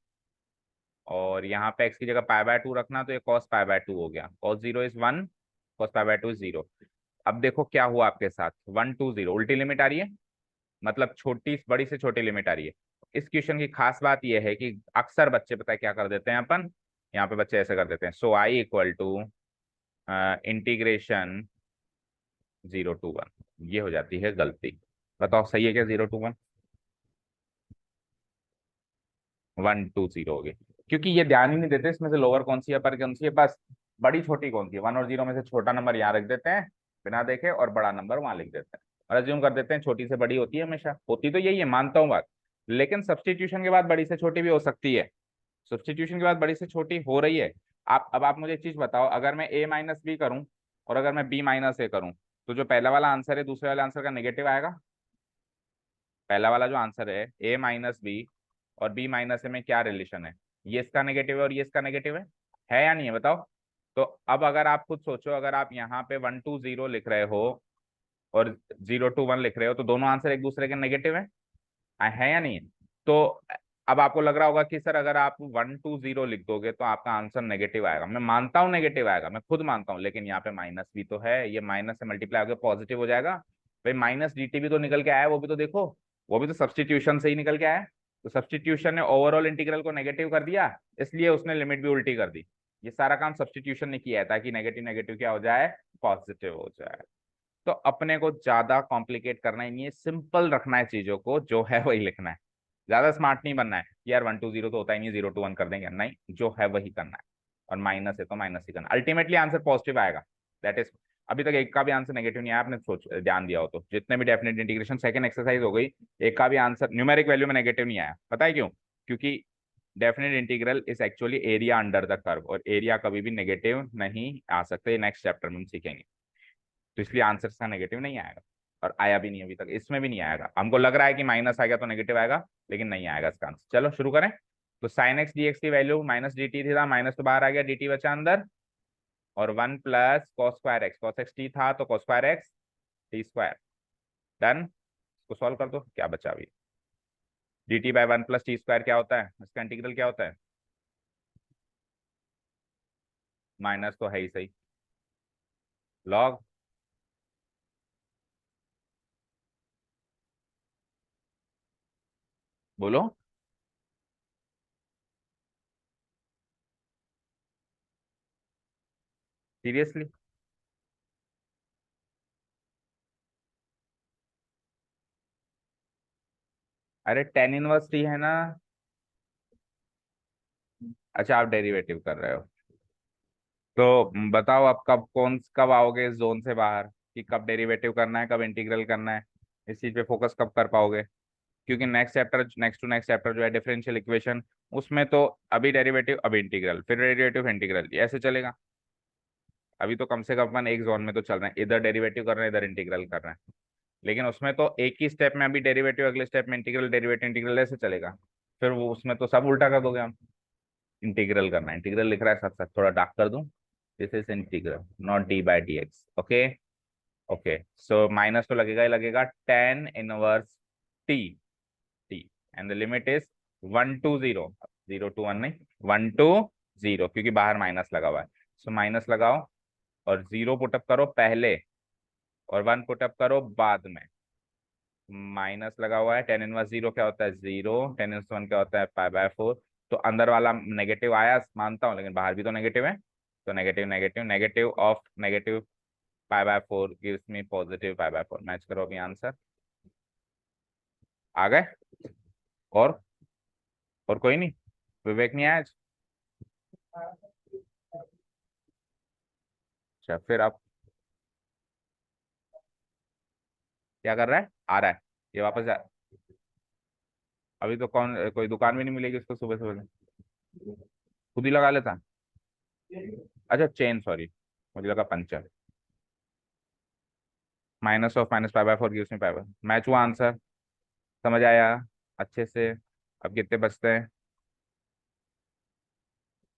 और यहाँ पे x की जगह π/2 रखना तो ये cos π/2 हो गया। cos 0 is 1, cos π/2 is 0। अब देखो क्या हुआ आपके साथ, 1 2 0 उल्टी लिमिट आ रही है, मतलब छोटी बड़ी से छोटी लिमिट आ रही है। इस क्वेश्चन की खास बात यह है कि अक्सर बच्चे पता है क्या कर देते हैं, अपन यहाँ पे बच्चे ऐसे कर देते हैं, सो I equal to integration 0 to 1, ये हो जाती है गलती। बताओ सही है क्या 0 to 1? 1 2 0 हो गई, क्योंकि ये ध्यान ही नहीं देते इसमें से लोअर कौन सी है अपर कौन सी है, बस बड़ी छोटी कौन सी है, 1 और 0 में से छोटा नंबर यहाँ रख देते हैं बिना देखे और बड़ा नंबर वहां लिख देते हैं, और अज्यूम कर देते हैं छोटी से बड़ी होती है, हमेशा होती तो यही है, मानता हूँ बात, लेकिन सब्स्टिट्यूशन के बाद बड़ी से छोटी भी हो सकती है। सब्स्टिट्यूशन के बाद बड़ी से छोटी हो रही है। आप मुझे एक चीज बताओ, अगर मैं a - b करूं और अगर मैं b - a करूं, तो जो पहला वाला आंसर है दूसरे वाले आंसर का नेगेटिव आएगा। पहला वाला जो आंसर है a - b और b - a में क्या रिलेशन है, ये इसका नेगेटिव है और ये इसका नेगेटिव है या नहीं है बताओ। तो अब अगर आप खुद सोचो, अगर आप यहाँ पे 1 2 0 लिख रहे हो और 0 to 1 लिख रहे हो, तो दोनों आंसर एक दूसरे के नेगेटिव है या नहीं है? तो अब आपको लग रहा होगा कि सर अगर आप 1 2 0 लिख दोगे तो आपका आंसर नेगेटिव आएगा, मैं मानता हूँ नेगेटिव आएगा, मैं खुद मानता हूँ, लेकिन यहाँ पे माइनस भी तो है, ये माइनस से मल्टीप्लाई होकर पॉजिटिव हो जाएगा। भाई माइनस dt भी तो निकल के आया, वो भी तो देखो, वो भी तो सब्स्टिट्यूशन से ही निकल के आया। तो सब्स्टिट्यूशन ने ओवरऑल इंटीग्रल को नेगेटिव कर दिया, इसलिए उसने लिमिट भी उल्टी कर दी। ये सारा काम सब्स्टिट्यूशन ने किया है ताकि नेगेटिव नेगेटिव क्या हो जाए, पॉजिटिव हो जाए। तो अपने को ज्यादा कॉम्प्लिकेट करना ही नहीं है, सिंपल रखना है चीजों को, जो है वही लिखना है। ज्यादा स्मार्ट नहीं बनना है यार, 1 2 0 तो होता ही नहीं, 0 2 1 कर देंगे, नहीं, जो है वही करना है। और माइनस है तो माइनस ही करना, अल्टीमेटली आंसर पॉजिटिव आएगा। दैट इज, अभी तक एक का भी आंसर नेगेटिव नहीं आया, आपने सोच ध्यान दिया हो तो, जितने भी डेफिनेट इंटीग्रेशन सेकंड एक्सरसाइज हो गई, एक का भी आंसर न्यूमेरिक वैल्यू में नेगेटिव नहीं आया। पता है क्यों? क्योंकि definite integral is actually area under the curve, और एरिया कभी भी नेगेटिव नहीं आ सकते, नेक्स्ट चैप्टर में हम सीखेंगे। तो इसलिए आंसर का नेगेटिव नहीं आएगा, और आया भी नहीं अभी तक, इसमें भी नहीं आएगा। हमको लग रहा है कि माइनस आ गया तो नेगेटिव आएगा, लेकिन नहीं आएगा इसका आंसर। चलो शुरू करें। तो साइन एक्स डी एक्स की वैल्यू माइनस डी टी था, माइनस तो बाहर आ गया, डी टी बचा अंदर, और 1 + cos square x, cos x T था तो cos square x T square. Done. इसको सॉल्व कर दो, क्या बचा अभी, डी टी बाई 1 + t² क्या होता है, इसका इंटीग्रल क्या होता है, माइनस तो है ही सही, लॉग, बोलो। सीरियसली? अरे tan इनवर्स टी है ना। अच्छा, आप डेरिवेटिव कर रहे हो, तो बताओ आप कब आओगे इस जोन से बाहर, कि कब डेरिवेटिव करना है, कब इंटीग्रल करना है, इस चीज पे फोकस कब कर पाओगे? क्योंकि next chapter, next to next chapter जो है डिफरेंशियल इक्वेशन, उसमें तो अभी डेरिवेटिव, अभी इंटीग्रल, फिर डेरिवेटिव, इंटीग्रल, ये ऐसे चलेगा। अभी तो कम से कम अपन एक जोन में तो चल रहे हैं, इधर डेरिवेटिव कर रहे हैं, इधर इंटीग्रल कर रहे हैं। लेकिन उसमें तो एक ही स्टेप में अभी डेरिवेटिव, अगले स्टेप में इंटीग्रल, डेरिवेटिव इंटीग्रल, ऐसे चलेगा। फिर वो उसमें तो सब उल्टा कर दोगे हम। इंटीग्रल करना है, इंटीग्रल लिख रहा है साथ साथ, थोड़ा डार्क कर दूं, this is integral not D by D x. Okay. Okay, so minus तो लगेगा ही लगेगा, tan inverse T, T, and the limit is 1 to 0, 0 to 1 नहीं, 1 to 0, क्योंकि बाहर माइनस लगा हुआ है। सो माइनस लगाओ, और 0 पुटअप करो पहले, और 1 पुटअप करो बाद में। माइनस लगा हुआ है, tan इनवर्स 0 क्या होता है, 0, tan इनवर्स 1 क्या होता है, π/4। तो अंदर वाला नेगेटिव आया मानता हूँ, लेकिन बाहर भी तो नेगेटिव है, तो negative negative negative of negative π/4 gives me positive π/4। Match करो अभी आंसर। आ गए? और कोई नहीं, विवेक नहीं आया आज? अच्छा, फिर आप क्या कर रहा है, आ रहा है ये वापस अभी तो कौन, कोई दुकान भी नहीं मिलेगी उसको सुबह सुबह, खुद ही लगा लेता। अच्छा चेन, सॉरी, मुझे लगा puncture. Minus of minus π/4 gives me π/, match हुआ आंसर, समझ आया अच्छे से? अब कितने बचते हैं,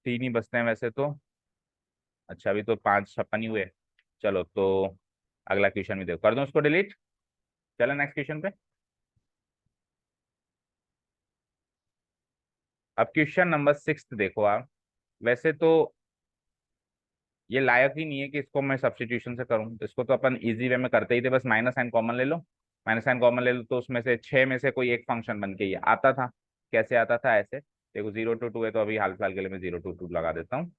3 ही बचते हैं वैसे तो। अच्छा, अभी तो 5 56 ही हुए। चलो तो अगला क्वेश्चन भी देखो, कर दूं उसको डिलीट। चलो नेक्स्ट क्वेश्चन पे। अब क्वेश्चन नंबर 6 देखो आप। वैसे तो ये लायक ही नहीं है कि इसको मैं सब्स्टिट्यूशन से करूं, तो इसको तो अपन इजी वे में करते ही थे, बस माइनस साइन कॉमन ले लो। माइनस साइन कॉमन ले लो तो उसमें से 6 में से कोई एक फंक्शन बन के ये आता था। कैसे आता था, ऐसे देखो, 0 to 2 है तो अभी हाल फिलहाल के लिए मैं 0 to 2 लगा देता हूँ,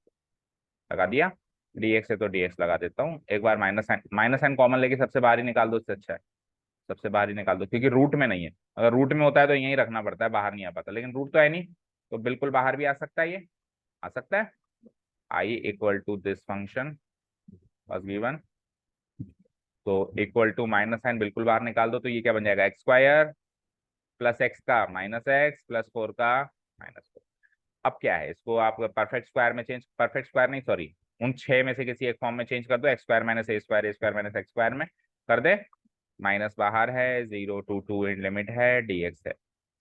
लगा दिया। dx है तो dx लगा देता हूँ, एक बार माइनस साइन कॉमन लेके सबसे बाहर ही निकाल दो, उससे अच्छा है सबसे बाहर ही निकाल दो, क्योंकि रूट में नहीं है। अगर रूट में होता है तो यहीं रखना पड़ता है, बाहर नहीं आ पाता, लेकिन रूट तो है नहीं, तो बिल्कुल बाहर भी आ सकता है ये, आ सकता है। I equal to this function was given, तो इक्वल टू माइनस साइन बिल्कुल बाहर निकाल दो, तो ये क्या बन जाएगा, x² प्लस एक्स का माइनस एक्स प्लस 4 का -4। अब क्या है, इसको आप परफेक्ट स्क्वायर में चेंज, परफेक्ट स्क्वायर नहीं सॉरी, उन 6 में से किसी एक फॉर्म में चेंज कर दो, x² - a² - x² में कर दे। माइनस बाहर है, 0 to 2 लिमिट है, dx है।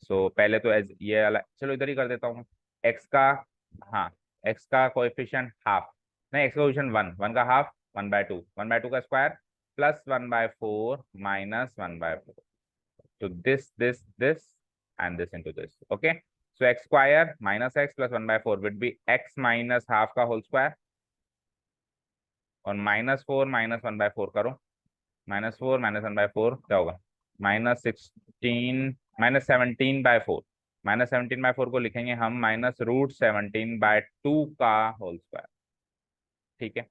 सो पहले तो ये वाला चलो इधर ही कर देता हूँ, x का, हाँ, x का कोएफिशिएंट हाफ, नहीं x का कोएफिशिएंट 1, 1 का हाफ 1/2, 1/2 का स्क्वायर प्लस 1/4 माइनस 1/4। तो this and this into this, okay, so x² minus x plus 1/4 would be x minus half का होल स्क्वायर, और -4 - 1/4 करो, -4 - 1/4 क्या होगा, -16 -17/4, -17/4 को लिखेंगे हम -√17/2 का होल स्क्वायर। ठीक है,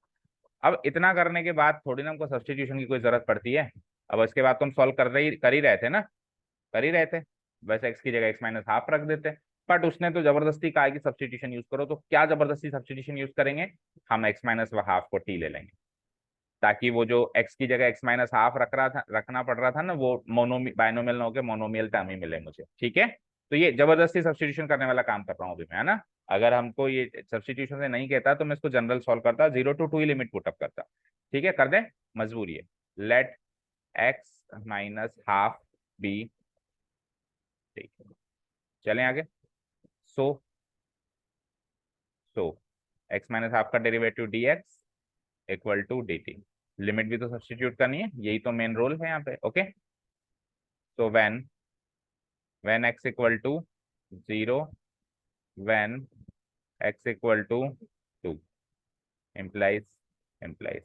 अब इतना करने के बाद थोड़ी ना हमको सब्स्टिट्यूशन की कोई जरूरत पड़ती है। अब इसके बाद तो हम सॉल्व कर ही रहे थे ना, कर ही रहे थे। बस एक्स की जगह एक्स माइनस हाफ रख देते। बट उसने तो जबरदस्ती कहा है कि सब्स्टिट्यूशन यूज करो, तो क्या जबरदस्ती सब्स्टिट्यूशन यूज करेंगे, हम एक्स माइनस हाफ को टी ले लेंगे, ताकि वो जो एक्स की जगह एक्स माइनस हाफ रखना पड़ रहा था ना, वो बायनोमियल ना होकर मोनोमियल टर्म ही मिले मुझे। ठीक है, तो ये जबरदस्ती सब्स्टिट्यूशन करने वाला काम कर रहा हूँ अभी मैं, है ना। अगर हमको ये सब्स्टिट्यूशन से नहीं कहता तो मैं इसको जनरल सॉल्व करता, 0 to 2 ही लिमिट पुटअप करता। ठीक है, कर दे, मजबूरी है। Let x minus half be, ठीक है, चलें आगे। So so x minus half का derivative d x equal to d t. Limit भी तो सब्स्टिट्यूट करनी है, यही तो मेन रोल है यहाँ पे। Okay, so when x equal to 0, when x equal to 2, implies implies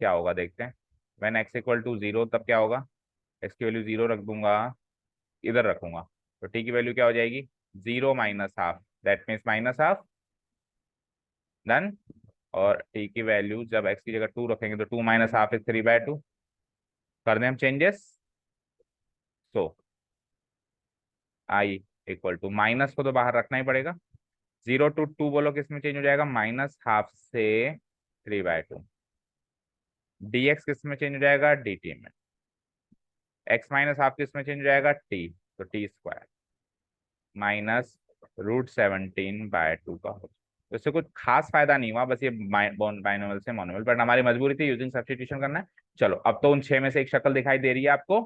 क्या होगा देखते हैं। when x equal to 0 तब क्या होगा, x की वैल्यू 0 रख दूंगा, इधर रखूंगा, तो t की वैल्यू क्या हो जाएगी, 0 minus half, that means minus half. Done. और t की वैल्यू जब x की जगह 2 रखेंगे तो 2 माइनस हाफ इज 3/2। कर दें हम changes. So I equal to, minus को तो बाहर रखना ही पड़ेगा। 0 to 2 बोलो किस में चेंज हो जाएगा, माइनस हाफ से 3/2। dx किस में चेंज हो जाएगा, dt में। x माइनस हाफ किस में चेंज हो जाएगा, t, तो टी स्क्वायर माइनस √17/2 का हो। तो इससे कुछ खास फायदा नहीं हुआ, बस ये बाइनोमियल से मोनोमियल, बट हमारी मजबूरी थी यूजिंग सब्स्टिट्यूशन करना है। चलो, अब तो उन 6 में से एक शक्ल दिखाई दे रही है आपको,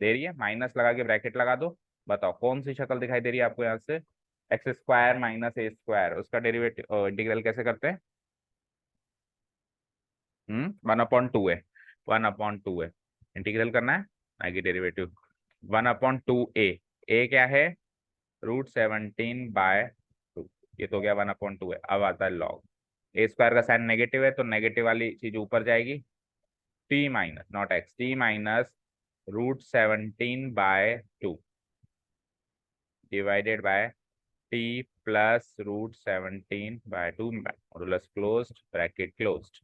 दे रही है, माइनस लगा के ब्रैकेट लगा दो। बताओ कौन सी शक्ल दिखाई दे रही है आपको यहाँ से, एक्स स्क्वायर माइनस ए स्क्वायर, उसका डेरिवेटिव इंटीग्रल कैसे करते हैं। 1/2 है, 1/2 है, इंटीग्रल करना है, आगे डेरिवेटिव 1/2 ए क्या है, √17/2, ये तो गया 1/2 है। अब आता है लॉग, ए स्क्वायर का साइन नेगेटिव है तो नेगेटिव वाली चीज ऊपर जाएगी, T minus not x, T minus √17/2 divided by T plus √17/2, modulus closed, bracket closed,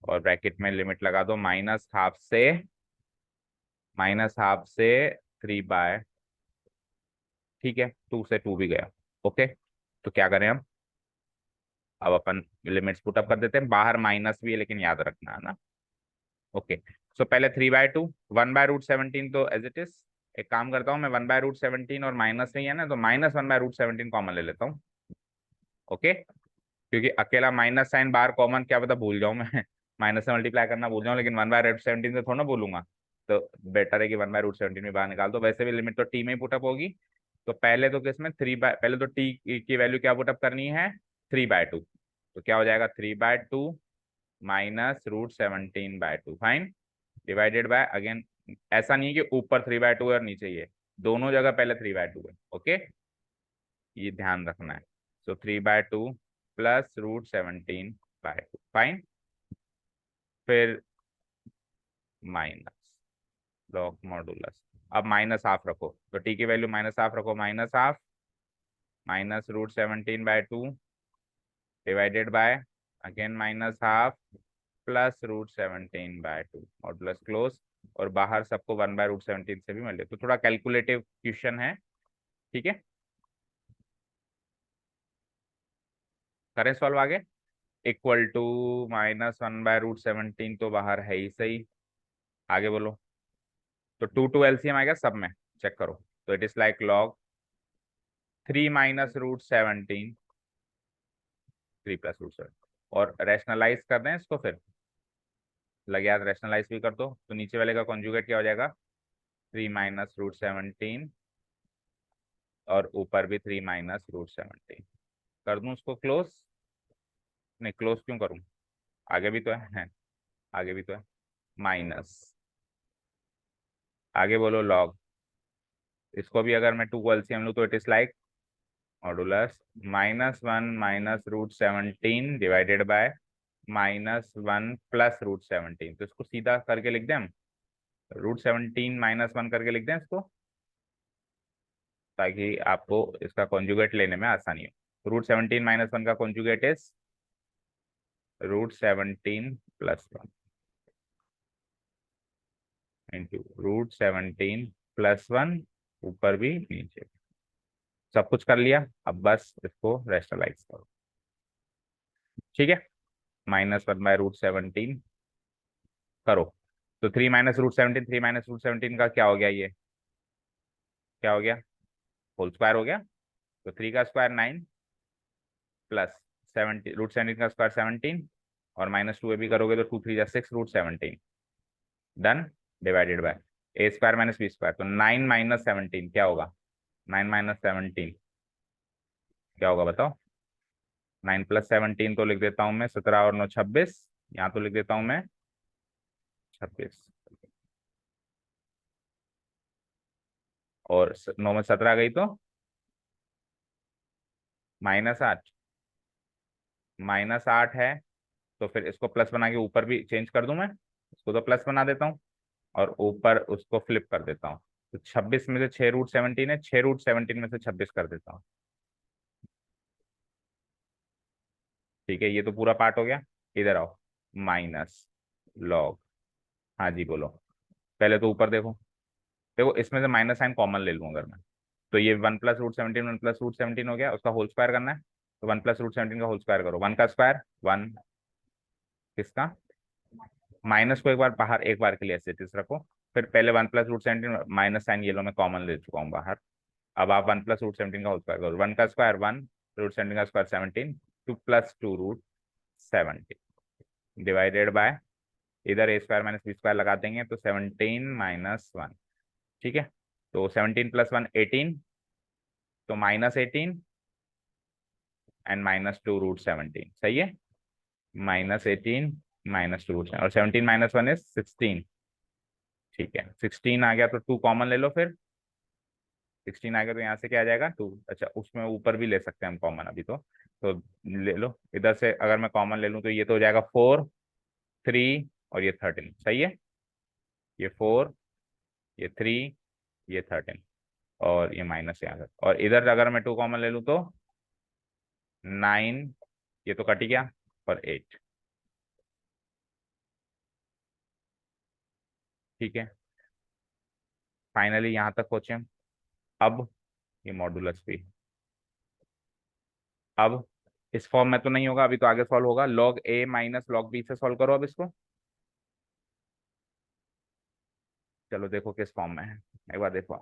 और ब्रैकेट में लिमिट लगा दो माइनस हाफ से 3/, ठीक है, 2 से 2 भी गया। ओके, तो क्या करें हम, अब अपन लिमिट्स पुटअप कर देते हैं, बाहर माइनस भी है लेकिन याद रखना है ना। ओके, सो पहले 3/2, 1/√17 तो एज इट इज। एक काम करता हूँ मैं, 1/√17 और माइनस नहीं है ना, तो -1/√17 कॉमन ले लेता हूँ। ओके, क्योंकि अकेला माइनस साइन बाहर कॉमन, क्या पता भूल जाऊं मैं माइनस से मल्टीप्लाई करना भूल जाऊं, लेकिन 1/√17 से थोड़ा ना भूलूंगा। तो बेटर है कि 1/√17 भी बाहर निकाल दो, वैसे भी लिमिट तो टी में ही पुटअप होगी। तो पहले तो किसमें पहले तो टी की वैल्यू क्या पुटअप करनी है, 3/2, तो क्या हो जाएगा 3/2 -√17/2, फाइन, डिवाइडेड बाय अगेन, ऐसा नहीं है कि ऊपर 3/2 है और नीचे ये, दोनों जगह पहले 3/2 है। ओके, ये ध्यान रखना है। सो 3/2 प्लस √17/2, फाइन, फिर माइनस लॉग मॉडुलस, अब माइनस हाफ रखो, तो टी की वैल्यू माइनस हाफ रखो, minus half -√17/2 divided by again minus half plus √17/2, modulus close, और बाहर सबको 1/√17 से भी मिले, तो थोड़ा कैलकुलेटिव क्वेश्चन है। ठीक है, करें सॉल्व आगे। इक्वल टू -1/√17 तो बाहर है ही सही, आगे बोलो। तो 2 एलसीएम आएगा सब में, चेक करो। तो इट इज लाइक लॉग 3 -√17, 3 + √7, और रैशनलाइज कर दें इसको, फिर लगे याद, रैशनलाइज भी कर दो, तो नीचे वाले का कॉन्जुगेट क्या हो जाएगा, 3 -√17, और ऊपर भी 3 -√17। कर दूं उसको क्लोज, नहीं क्लोज क्यों करूं, आगे भी तो है, आगे भी तो है, माइनस, आगे बोलो लॉग, इसको भी अगर मैं 2 एलसीएम लूँ तो it is like modulus -1 -√17 divided by -1 + √17, तो इसको सीधा करके लिख दें हम, √17 -1 करके लिख दें इसको, ताकि आपको इसका कॉन्जुगेट लेने में आसानी हो। √17 -1 का कॉन्जुगेट इज √17 + 1 इंटू √17 + 1, ऊपर भी नीचे भी। सब कुछ कर लिया, अब बस इसको रेशनलाइज करो। ठीक है, -1/√17 करो। तो 3 - √17, 3 - √17 का क्या हो गया, ये क्या हो गया, होल स्क्वायर हो गया। तो 3 का स्क्वायर 9 प्लस 70, √17 का स्क्वायर 17, और -2 भी करोगे तो 2 3 6 √17, done. Divided by a² - b², तो 9 - 17 क्या होगा, 9 - 17 क्या होगा बताओ। 9 + 17 तो लिख देता हूं मैं 17 और 9 26, यहाँ तो लिख देता हूं मैं 26, और 9 में 17 गई तो -8, -8 है। तो फिर इसको प्लस बना के ऊपर भी चेंज कर दूं मैं, इसको तो प्लस बना देता हूँ और ऊपर उसको फ्लिप कर देता हूँ। तो 26 में से 6 √17 है, 6 √17 में से 26 कर देता हूँ। ठीक है, ये तो पूरा पार्ट हो गया। इधर आओ, माइनस लॉग, हाँ जी बोलो। पहले तो ऊपर देखो, देखो इसमें से माइनस साइन कॉमन ले लूँ अगर मैं, तो ये 1 + √17, 1 + √17 हो गया, उसका होल स्क्वायर करना है। तो 1 + √17 का होल स्क्वायर करो, 1 का स्क्वायर 1, किसका, माइनस को एक बार बाहर, एक बार के लिए ऐसे रखो। फिर पहले 1 + √17, माइनस साइन ये लो मैं कॉमन ले चुका हूँ बाहर। अब आप 1 + √17 का होल स्क्वायर करो, 1 का स्क्वायर 1, √17 का स्क्वायर 17, 2 + 2 √17 डिवाइडेड बाय, इधर a² - b² लगा देंगे तो 17 - 1। ठीक है, तो 17 + 1 18, तो -18 एंड -2 √17, सही है। -18 -2 और 17 - 1 इज 16। ठीक है, 16 आ गया तो 2 कॉमन ले लो फिर, 16 आ गया तो यहाँ से क्या आ जाएगा 2, अच्छा उसमें ऊपर भी ले सकते हैं हम कॉमन अभी तो ले लो इधर से, अगर मैं कॉमन ले लूँ तो ये तो हो जाएगा 4 3 और ये 13, सही है। ये 4, ये 3, ये 13, और ये माइनस यहाँ से, और इधर अगर मैं 2 कॉमन ले लूँ तो 9, ये तो कट ही गया, और 8। ठीक है, फाइनली यहाँ तक पहुंचे हम। अब ये मॉडुलस भी, अब इस फॉर्म में तो नहीं होगा, अभी तो आगे सॉल्व होगा। log a - log b से सॉल्व करो अब इसको। चलो देखो किस फॉर्म में है, एक बार देखो।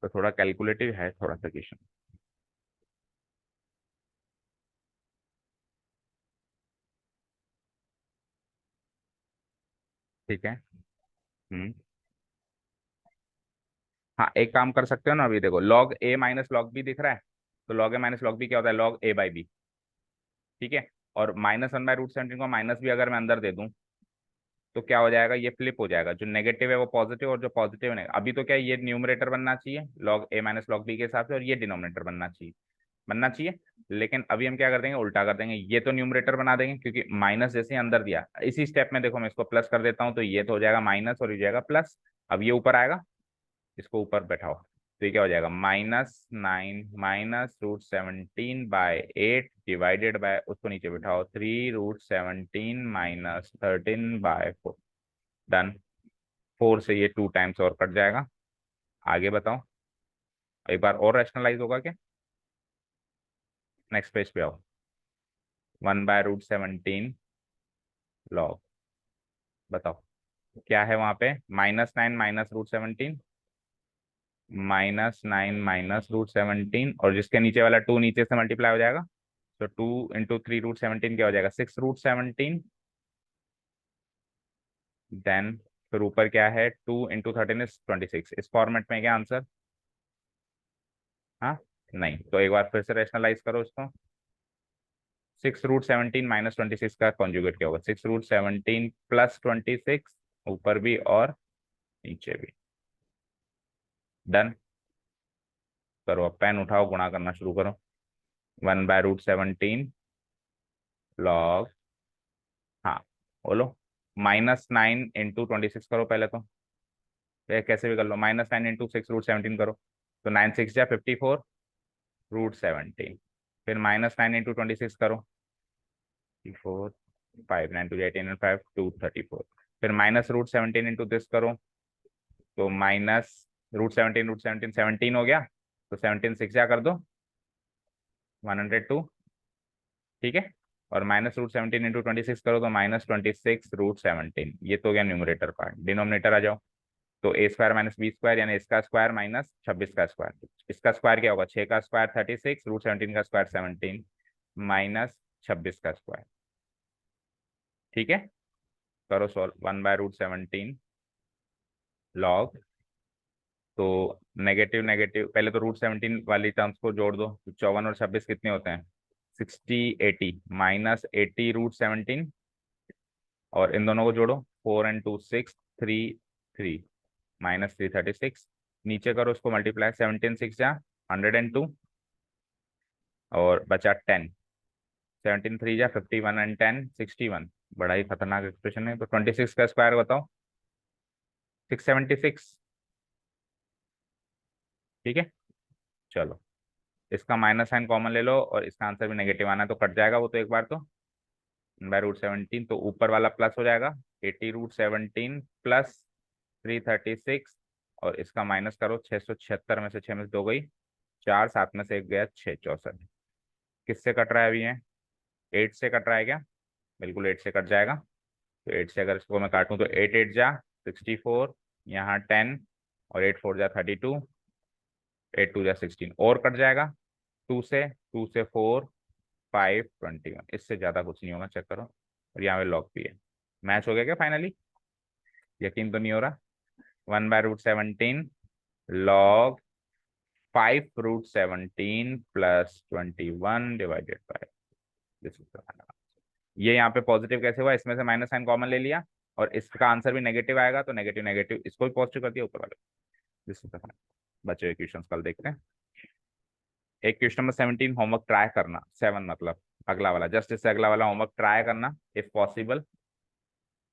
तो थोड़ा कैलकुलेटिव है थोड़ा सा क्वेश्चन। ठीक है, हम्म, हाँ एक काम कर सकते हो ना, अभी देखो log a - log b दिख रहा है, तो log a - log b क्या होता है, log a/b। ठीक है, और -1/√17 को माइनस भी अगर मैं अंदर दे दूं तो क्या हो जाएगा, ये फ्लिप हो जाएगा, जो नेगेटिव है वो पॉजिटिव और जो पॉजिटिव है अभी तो क्या है, ये न्यूमरेटर बनना चाहिए log a - log b के हिसाब से, और ये डिनोमिनेटर बनना चाहिए। लेकिन अभी हम क्या कर देंगे, उल्टा कर देंगे, ये तो न्यूमरेटर बना देंगे क्योंकि माइनस जैसे ही अंदर दिया, इसी स्टेप में देखो मैं इसको प्लस कर देता हूँ तो ये तो हो जाएगा माइनस और ये हो जाएगा प्लस। अब ये ऊपर आएगा, इसको ऊपर बैठाओ तो ये क्या हो जाएगा, -9 -√17/8 डिवाइडेड बाय, उसको नीचे बिठाओ 3 √17 -13/4, डन। 4 से ये 2 टाइम्स और कट जाएगा। आगे बताओ, एक बार और रैशनलाइज होगा क्या, नेक्स्ट पेज पे आओ। 1/√17 लॉग, बताओ क्या है वहां पे, -9 -√17, -9 और जिसके नीचे वाला 2 नीचे से मल्टीप्लाई हो जाएगा, तो 2 × 3 √17 क्या हो जाएगा, 6 √17, देन फिर ऊपर क्या है, 2 × 13 इज 26। इस फॉर्मेट में क्या आंसर, हाँ नहीं, तो एक बार फिर से रेशनलाइज करो इसको। 6 √17 -26 का कॉन्जुगेट क्या होगा, 6 √17 + 26, ऊपर भी और नीचे भी, डन। करो अब पेन उठाओ, गुणा करना शुरू करो। 1/√17 लॉग, हाँ बोलो, -9 × 26 करो पहले तो ये कैसे भी कर लो, -9 × 6 √17 करो, तो 9 6 जा 54 √17, फिर -9 × 26 करो, 4 5 9 2 18 and 5 234। फिर -√17 इंटू दिस करो तो -√17 17 हो गया, तो 17 6 जा कर दो 102, ठीक है। और -√17 इंटू 26 करो तो -26√17, ये तो हो गया न्यूमरेटर पार्ट। डिनोमिनेटर आ जाओ, तो a² - b² यानी इसका स्क्वायर माइनस 26 का स्क्वायर, इसका स्क्वायर क्या होगा 6 का स्क्वायर 36, √17 का स्क्वायर 17 माइनस 26 का स्क्वायर, ठीक है। करो सॉल्व 1/√17 लॉग, तो नेगेटिव नेगेटिव पहले तो √17 वाली टर्म्स को जोड़ दो, तो 54 और 26 कितने होते हैं 60 80 -80√17, और इन दोनों को जोड़ो 4 and 2 6 3 3 -336, नीचे करो उसको मल्टीप्लाई 17 6 जा 102, और बचा 10, 17 3 जा 51 and 10 61, बड़ा ही खतरनाक एक्सप्रेशन है। तो 26 का स्क्वायर बताओ 676, ठीक है। चलो इसका माइनस साइन कॉमन ले लो, और इसका आंसर भी नेगेटिव आना है तो कट जाएगा वो तो एक बार, तो √17, तो ऊपर वाला प्लस हो जाएगा 80√17 प्लस 336, और इसका माइनस करो 676 में से 6 में से 2 गई 4, 7 में से 1 गया 6 64। किससे कट रहा है अभी, है 8 से कट रहा है क्या, बिल्कुल 8 से कट जाएगा। तो 8 से अगर इसको मैं काटूं तो 8 8 जा 64, यहाँ 10, और 8 4 जा 32, 8 2 जा 16, और कट जाएगा 2 से 4 5 21, इससे ज्यादा कुछ नहीं होगा, चेक करो। और यहाँ पे लॉग भी है। मैच हो गया क्या फाइनली, यकीन तो नहीं हो रहा। 1/√17 log 5√17 plus 21 divided by this is, ये यहाँ पे पॉजिटिव कैसे हुआ, इसमें से माइनस साइन कॉमन ले लिया, और इसका आंसर भी नेगेटिव आएगा, तो नेगेटिव नेगेटिव इसको भी पॉजिटिव कर दिया ऊपर वाले। दिस इज बचे हुए क्वेश्चन कल देखते हैं। एक क्वेश्चन नंबर 17 होमवर्क ट्राई करना, 7 मतलब अगला वाला, जस्ट इससे अगला वाला होमवर्क ट्राई करना इफ पॉसिबल,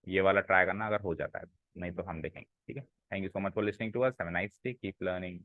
ये वाला ट्राई करना अगर हो जाता है, नहीं तो हम देखेंगे, ठीक है। Thank you so much for listening to us, have a nice day, keep learning.